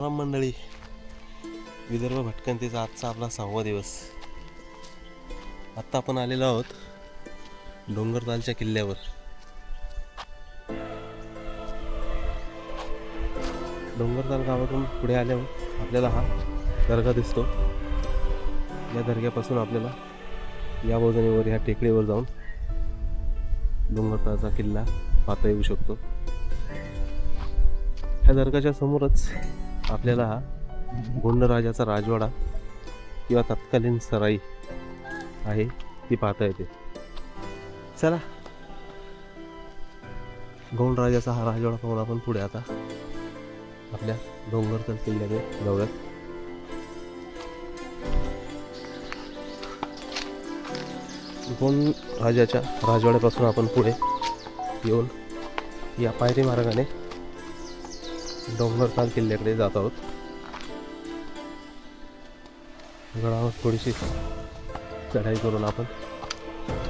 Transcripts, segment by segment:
राम मंडळी, विदर्भ भटकंतीचा आजचा आपला 6वा दिवस. आत्ता आपण आलेलो आहोत डोंगरतालच्या किल्ल्यावर. डोंगरताल गावातून पुढे आल्यावर आपल्याला हा दर्गा दिसतो. या दर्ग्यापासून आपल्याला या बाजूनेवर ह्या टेकडीवर जाऊन डोंगरतालचा किल्ला पाहता येऊ शकतो. ह्या दर्गाच्या समोरच आपल्याला हा गोंडराजाचा राजवाडा किंवा तत्कालीन सराई आहे ती पाहता येते. चला, गोंडराजाचा हा राजवाडा पाहून आपण पुढे आता आपल्या डोंगरताल किल्ल्याने जाऊयात. गोंडराजाच्या राजवाड्यापासून आपण पुढे येऊन या पायरी मार्गाने डोंगरताल किल्ल्याकडे जात आहोत. गडावर थोडीशी चढाई करून आपण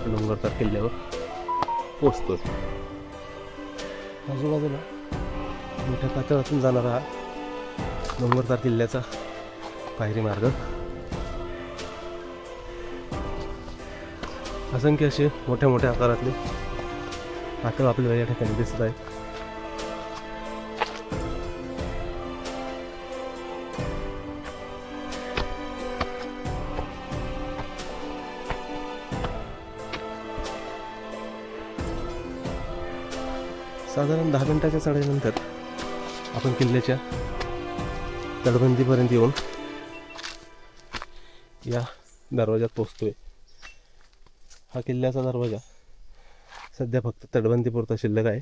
डोंगरताल किल्ल्यावर पोचतो. आजूबाजूला मोठ्या कातळातून जाणारा हा डोंगरताल किल्ल्याचा पायरी मार्ग. असंख्य असे मोठ्या मोठ्या आकारातले कातळ आपल्याला या ठिकाणी दिसत आहेत. साधारण 10 मिनिटाच्या चढाईनंतर आपण किल्ल्याच्या तटबंदीपर्यंत येऊन या दरवाजात पोहोचतोय. हा किल्ल्याचा दरवाजा सध्या फक्त तटबंदीपुरता शिल्लक आहे.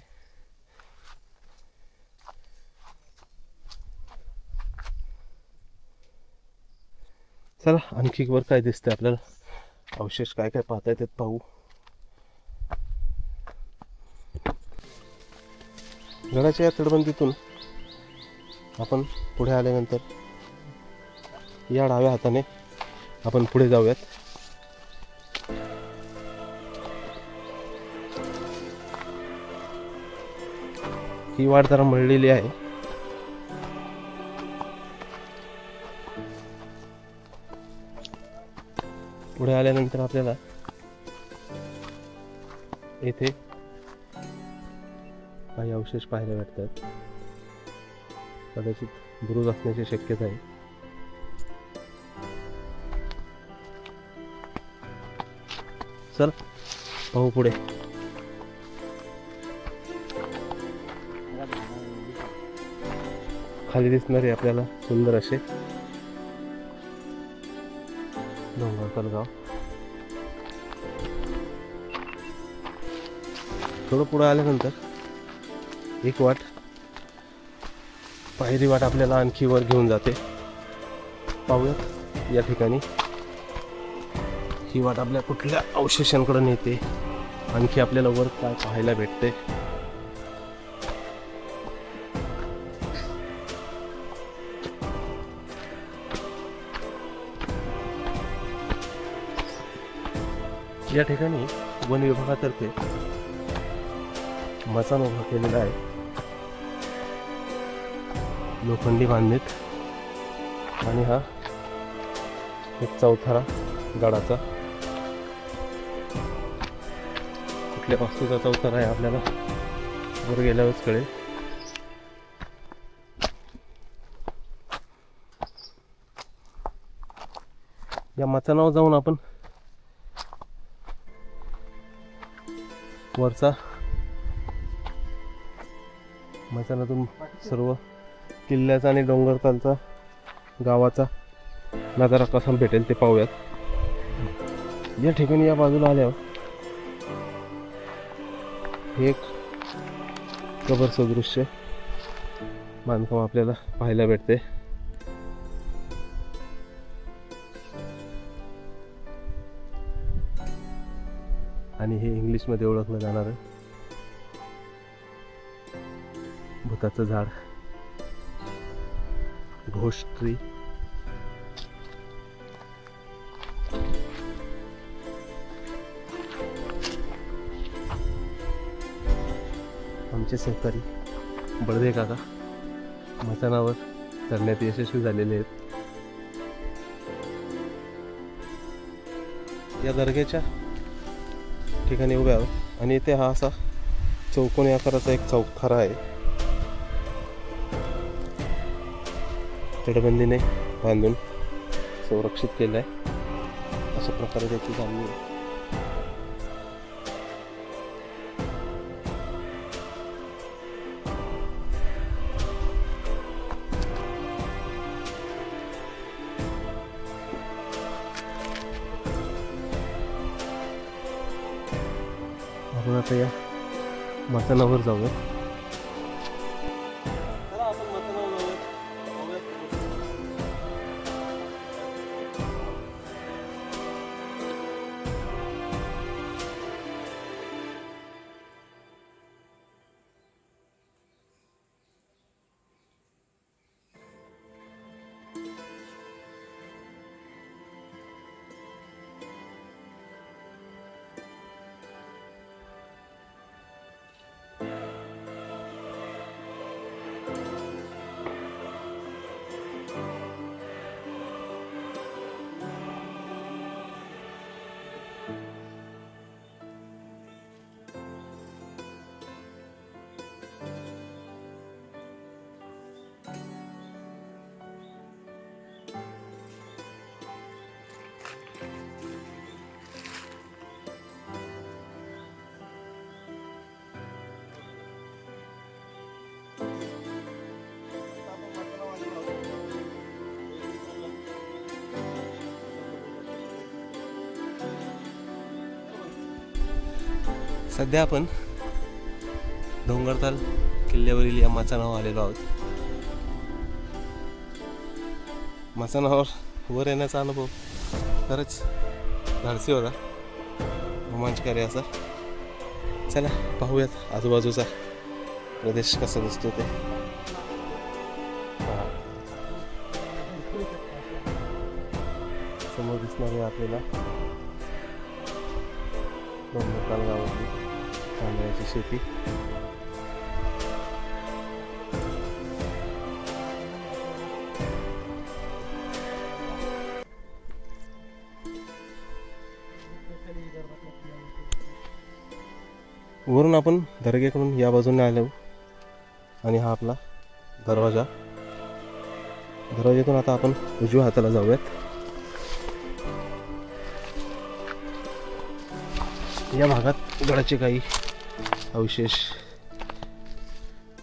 चला, आणखी वर काय दिसतंय आपल्याला, अवशेष काय काय पाहता येतात पाहू. गडाच्या या तटबंदीतून आपण पुढे आल्यानंतर या डाव्या हाताने आपण पुढे जाऊयात. ही वाट जरा मळलेली आहे. पुढे आल्यानंतर आपल्याला येथे काही अवशेष पाहायला भेटतात. कदाचित बुरुज असण्याची शक्यता आहे. चल पाहू पुढे. खाली दिसणारे आपल्याला सुंदर असे डोंगरताल गाव. थोडं पुढे आल्यानंतर एक वाट, पायरी वाट आपल्याला आणखी वर घेऊन जाते. पाहूयात या ठिकाणी ही वाट आपल्या कुठल्या अवशेषांकडे नेते, आणखी आपल्याला वर काय पाहायला भेटते. या ठिकाणी वन विभागातर्फे मचाण उभा केलेला आहे, लोखंडी बांधणीत. आणि हा एक चौथरा गडाचा, कुठल्या वास्तूचा चौथरा आहे आपल्याला वर गेल्यावरच कळेल. या मचाणावर जाऊन आपण वरचा मचाणातून सर्व किल्ल्याचा आणि डोंगरतालचा गावाचा नजारा कसा भेटेल ते पाहूयात. या ठिकाणी या बाजूला आल्यावर हे एक कबर सदृश्य बांधकाम आपल्याला पाहायला भेटते. आणि हे इंग्लिशमध्ये ओळखलं जाणारं भुताचं झाड, घोस्ट ट्री. आमचे सहकारी बळदे काका मचाणावर चढण्यात यशस्वी झालेले आहेत. या दर्ग्याच्या ठिकाणी उभे आहोत आणि इथे हा असा चौकोनी आकाराचा एक चौथरा आहे. तटबंदीने बांधून संरक्षित केलं आहे. अशा प्रकारे त्याची बांधणी आहे. आपण आता या मचानावर जाऊया. सध्या आपण डोंगरताल किल्ल्यावरील या मचानावर आलेलो आहोत. मचानावर वर येण्याचा अनुभव खरंच धाडसी होता, रोमांचकारी असा. चला पाहूयात आजूबाजूचा प्रदेश कसा दिसतो ते. समोर दिसणारे आपल्याला डोंगरताल गावातली तांदळाची शेती. वरून आपण दर्ग्याकडून या बाजूने आलो आणि हा आपला दरवाजा. दरवाज्यातून आता आपण उजव्या हाताला जाऊयात. या भागात गडाचे काही अवशेष,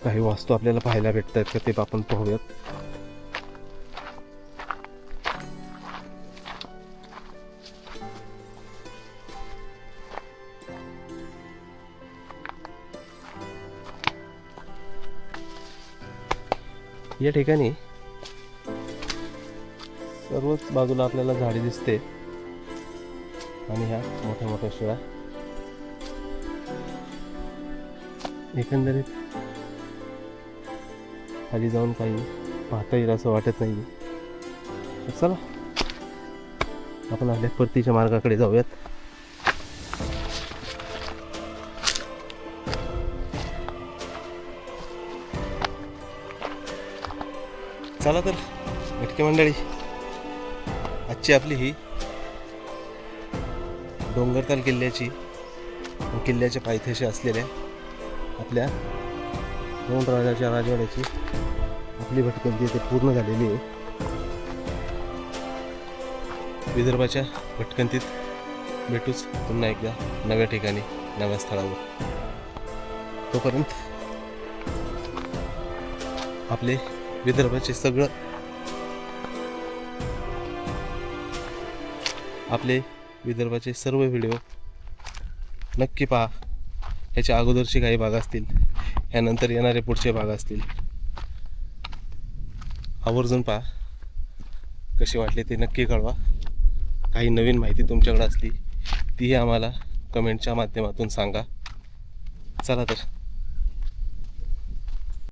काही वास्तू आपल्याला पाहायला भेटत आहेत का ते आपण पाहूयात. या ठिकाणी सर्वच बाजूला आपल्याला झाडे दिसते आणि ह्या मोठ्या मोठ्या शिळा. एकंदरीत खाली जाऊन काही पाहता येईल असं वाटत नाही. चला आपण आपल्या परतीच्या मार्गाकडे जाऊयात. चला तर भटके मंडळी, आजची आपली ही डोंगरताल किल्ल्याची, किल्ल्याच्या पायथ्याशी असलेल्या आपल्या 2 राजाच्या राजवाड्याची आपली भटकंती इथे पूर्ण झालेली आहे. विदर्भाच्या भटकंतीत भेटूच पुन्हा एकदा नव्या ठिकाणी, नव्या स्थळावर. तोपर्यंत आपले विदर्भाचे सर्व व्हिडिओ नक्की पहा. ह्याच्या अगोदरचे काही भाग असतील, ह्यानंतर येणारे पुढचे भाग असतील, आवर्जून पहा. कशी वाटली ते नक्की कळवा. काही नवीन माहिती तुमच्याकडे असली तीही आम्हाला कमेंटच्या माध्यमातून सांगा. चला तर